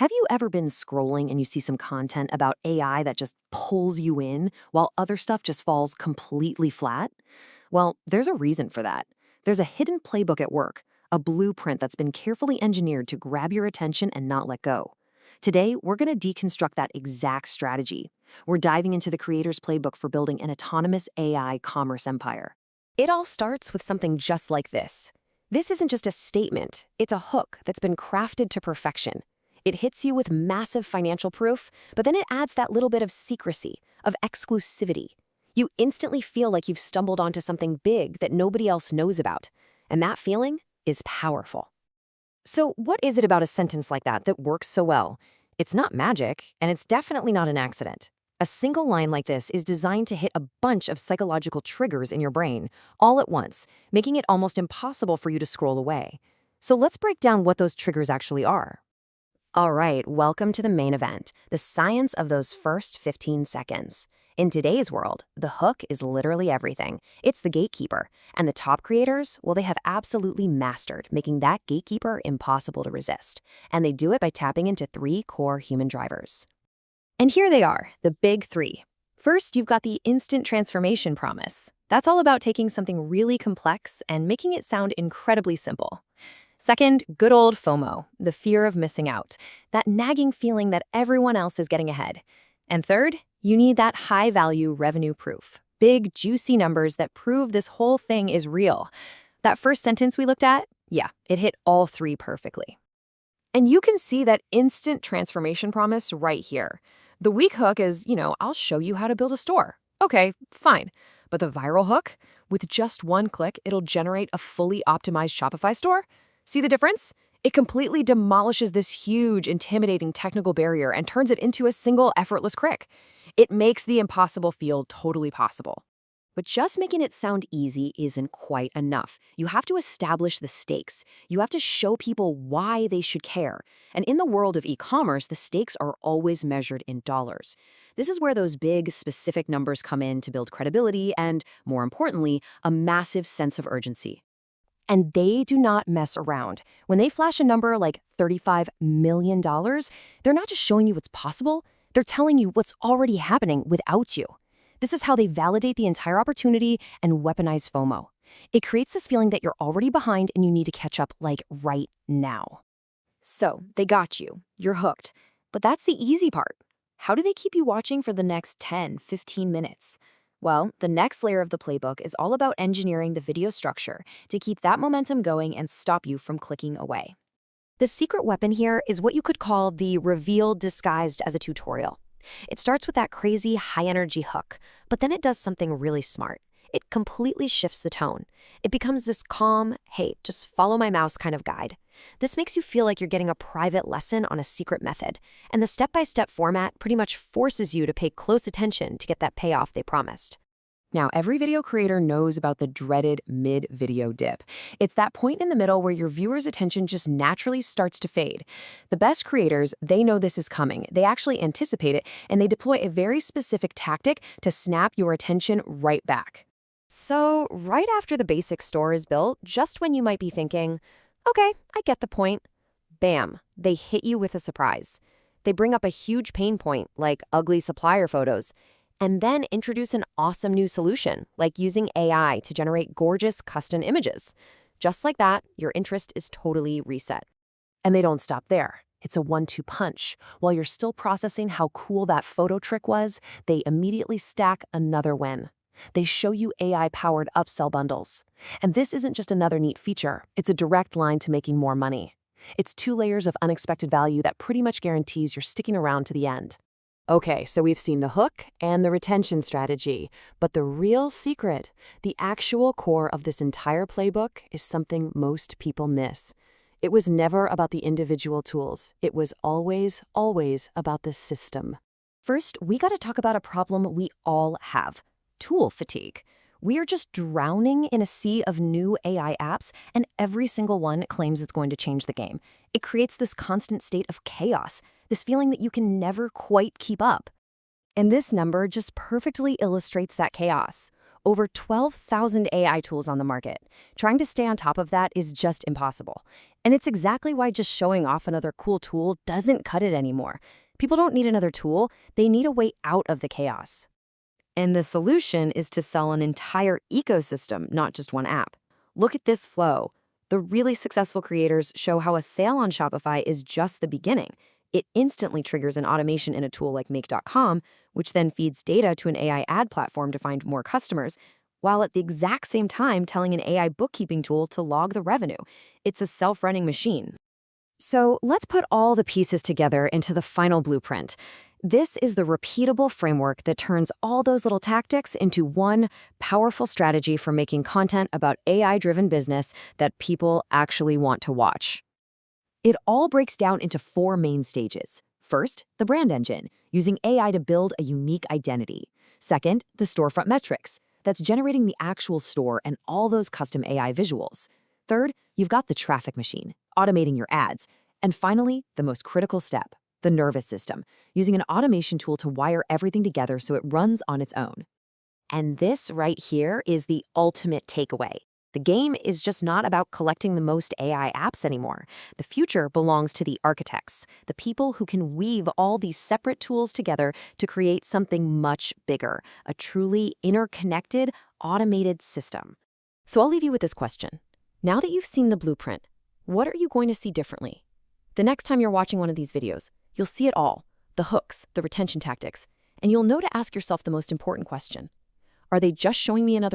Have you ever been scrolling and you see some content about AI that just pulls you in while other stuff just falls completely flat? Well, there's a reason for that. There's a hidden playbook at work, a blueprint that's been carefully engineered to grab your attention and not let go. Today, we're going to deconstruct that exact strategy. We're diving into the creator's playbook for building an autonomous AI commerce empire. It all starts with something just like this. This isn't just a statement, it's a hook that's been crafted to perfection. It hits you with massive financial proof, but then it adds that little bit of secrecy, of exclusivity. You instantly feel like you've stumbled onto something big that nobody else knows about, and that feeling is powerful. So what is it about a sentence like that works so well? It's not magic, and it's definitely not an accident. A single line like this is designed to hit a bunch of psychological triggers in your brain, all at once, making it almost impossible for you to scroll away. So let's break down what those triggers actually are. All right, welcome to the main event, the science of those first 15 seconds. In today's world, the hook is literally everything. It's the gatekeeper. And the top creators, well, they have absolutely mastered making that gatekeeper impossible to resist. And they do it by tapping into 3 core human drivers. And here they are, the big 3. First, you've got the instant transformation promise. That's all about taking something really complex and making it sound incredibly simple. Second, good old FOMO, the fear of missing out, that nagging feeling that everyone else is getting ahead. And third, you need that high-value revenue proof, big, juicy numbers that prove this whole thing is real. That first sentence we looked at, yeah, it hit all 3 perfectly. And you can see that instant transformation promise right here. The weak hook is, I'll show you how to build a store. Okay, fine. But the viral hook, with just one click, it'll generate a fully optimized Shopify store? See the difference? It completely demolishes this huge, intimidating technical barrier and turns it into a single, effortless click. It makes the impossible feel totally possible. But just making it sound easy isn't quite enough. You have to establish the stakes. You have to show people why they should care. And in the world of e-commerce, the stakes are always measured in dollars. This is where those big, specific numbers come in to build credibility and, more importantly, a massive sense of urgency. And they do not mess around. When they flash a number like $35 million, they're not just showing you what's possible, they're telling you what's already happening without you. This is how they validate the entire opportunity and weaponize FOMO. It creates this feeling that you're already behind and you need to catch up like right now. So, they got you. You're hooked. But that's the easy part. How do they keep you watching for the next 10, 15 minutes? Well, the next layer of the playbook is all about engineering the video structure to keep that momentum going and stop you from clicking away. The secret weapon here is what you could call the reveal disguised as a tutorial. It starts with that crazy high-energy hook, but then it does something really smart. It completely shifts the tone. It becomes this calm, hey, just follow my mouse kind of guide. This makes you feel like you're getting a private lesson on a secret method, and the step-by-step format pretty much forces you to pay close attention to get that payoff they promised. Now, every video creator knows about the dreaded mid-video dip. It's that point in the middle where your viewer's attention just naturally starts to fade. The best creators, they know this is coming. They actually anticipate it, and they deploy a very specific tactic to snap your attention right back. So, right after the basic store is built, just when you might be thinking, okay, I get the point, bam, they hit you with a surprise. They bring up a huge pain point, like ugly supplier photos, and then introduce an awesome new solution, like using AI to generate gorgeous custom images. Just like that, your interest is totally reset. And they don't stop there. It's a 1-2 punch. While you're still processing how cool that photo trick was, they immediately stack another win. They show you AI-powered upsell bundles. And this isn't just another neat feature. It's a direct line to making more money. It's 2 layers of unexpected value that pretty much guarantees you're sticking around to the end. Okay, so we've seen the hook and the retention strategy, but the real secret, the actual core of this entire playbook, is something most people miss. It was never about the individual tools. It was always, always about the system. First, we got to talk about a problem we all have: tool fatigue. We are just drowning in a sea of new AI apps, and every single one claims it's going to change the game. It creates this constant state of chaos, this feeling that you can never quite keep up. And this number just perfectly illustrates that chaos. Over 12,000 AI tools on the market. Trying to stay on top of that is just impossible. And it's exactly why just showing off another cool tool doesn't cut it anymore. People don't need another tool, they need a way out of the chaos. And the solution is to sell an entire ecosystem, not just one app. Look at this flow. The really successful creators show how a sale on Shopify is just the beginning. It instantly triggers an automation in a tool like Make.com, which then feeds data to an AI ad platform to find more customers, while at the exact same time telling an AI bookkeeping tool to log the revenue. It's a self-running machine. So let's put all the pieces together into the final blueprint. This is the repeatable framework that turns all those little tactics into one powerful strategy for making content about AI-driven business that people actually want to watch. It all breaks down into 4 main stages. First, the brand engine, using AI to build a unique identity. Second, the storefront metrics. That's generating the actual store and all those custom AI visuals. Third, you've got the traffic machine, automating your ads. And finally, the most critical step, the nervous system, using an automation tool to wire everything together so it runs on its own. And this right here is the ultimate takeaway. The game is just not about collecting the most AI apps anymore. The future belongs to the architects, the people who can weave all these separate tools together to create something much bigger, a truly interconnected, automated system. So I'll leave you with this question. Now that you've seen the blueprint, what are you going to see differently? The next time you're watching one of these videos, you'll see it all, the hooks, the retention tactics, and you'll know to ask yourself the most important question. Are they just showing me another